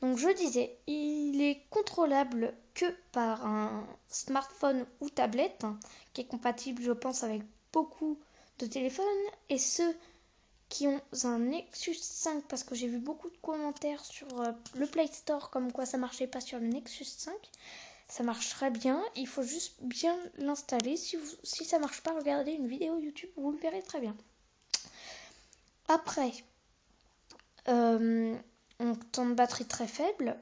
Donc je disais, il est contrôlable que par un smartphone ou tablette, qui est compatible, je pense, avec beaucoup de téléphones. Et ceux qui ont un Nexus 5, parce que j'ai vu beaucoup de commentaires sur le Play Store comme quoi ça marchait pas sur le Nexus 5. Ça marche très bien, il faut juste bien l'installer. Si ça marche pas, regardez une vidéo YouTube, vous le verrez très bien. Après, un temps de batterie très faible.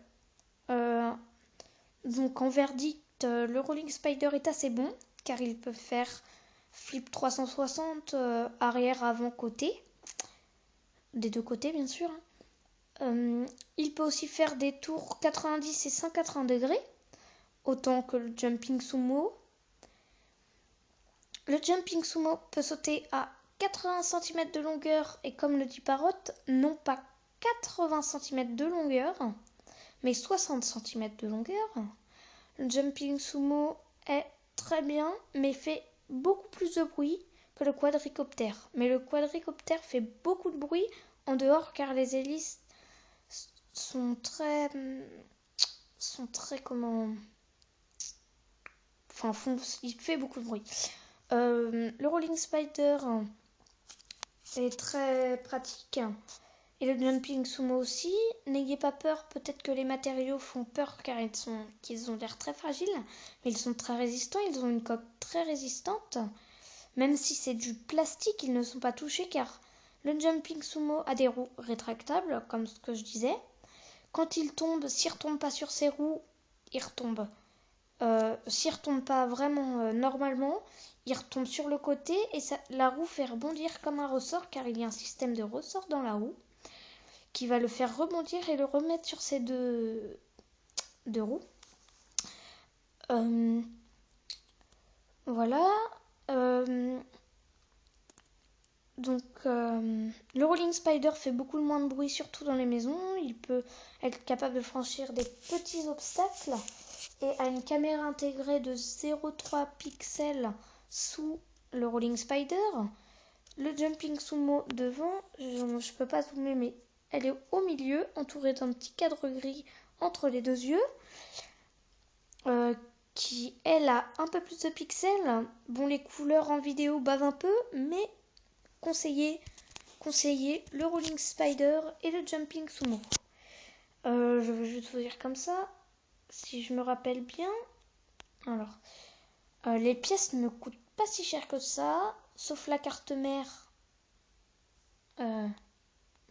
Donc en verdict, le Rolling Spider est assez bon, car il peut faire flip 360, arrière, avant, côté. Des deux côtés, bien sûr. Il peut aussi faire des tours 90 et 180 degrés, autant que le Jumping Sumo. Le Jumping Sumo peut sauter à 80 cm de longueur et, comme le dit Parrot, non pas 80 cm de longueur, mais 60 cm de longueur. Le Jumping Sumo est très bien, mais fait beaucoup plus de bruit que le quadricoptère. Mais le quadricoptère fait beaucoup de bruit en dehors, car les hélices sont très comment... Enfin, il fait beaucoup de bruit. Le Rolling Spider est très pratique. Et le Jumping Sumo aussi. N'ayez pas peur, peut-être que les matériaux font peur car qu'ils ont l'air très fragiles, mais ils sont très résistants, ils ont une coque très résistante. Même si c'est du plastique, ils ne sont pas touchés car le Jumping Sumo a des roues rétractables, comme ce que je disais. Quand il tombe, s'il ne retombe pas sur ses roues, il retombe. S'il ne retombe pas vraiment normalement, il retombe sur le côté et la roue fait rebondir comme un ressort, car il y a un système de ressort dans la roue qui va le faire rebondir et le remettre sur ses deux roues. Voilà. Donc, le Rolling Spider fait beaucoup moins de bruit, surtout dans les maisons. Il peut être capable de franchir des petits obstacles et a une caméra intégrée de 0,3 pixels sous le Rolling Spider. Le Jumping Sumo devant, je peux pas zoomer, mais elle est au milieu, entourée d'un petit cadre gris entre les deux yeux, qui, elle, a un peu plus de pixels. Bon, les couleurs en vidéo bavent un peu, mais conseillez le Rolling Spider et le Jumping Sumo. Je vais juste vous dire comme ça, si je me rappelle bien. Alors, les pièces ne coûtent pas si cher que ça, sauf la carte mère.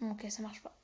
Ok, ça marche pas.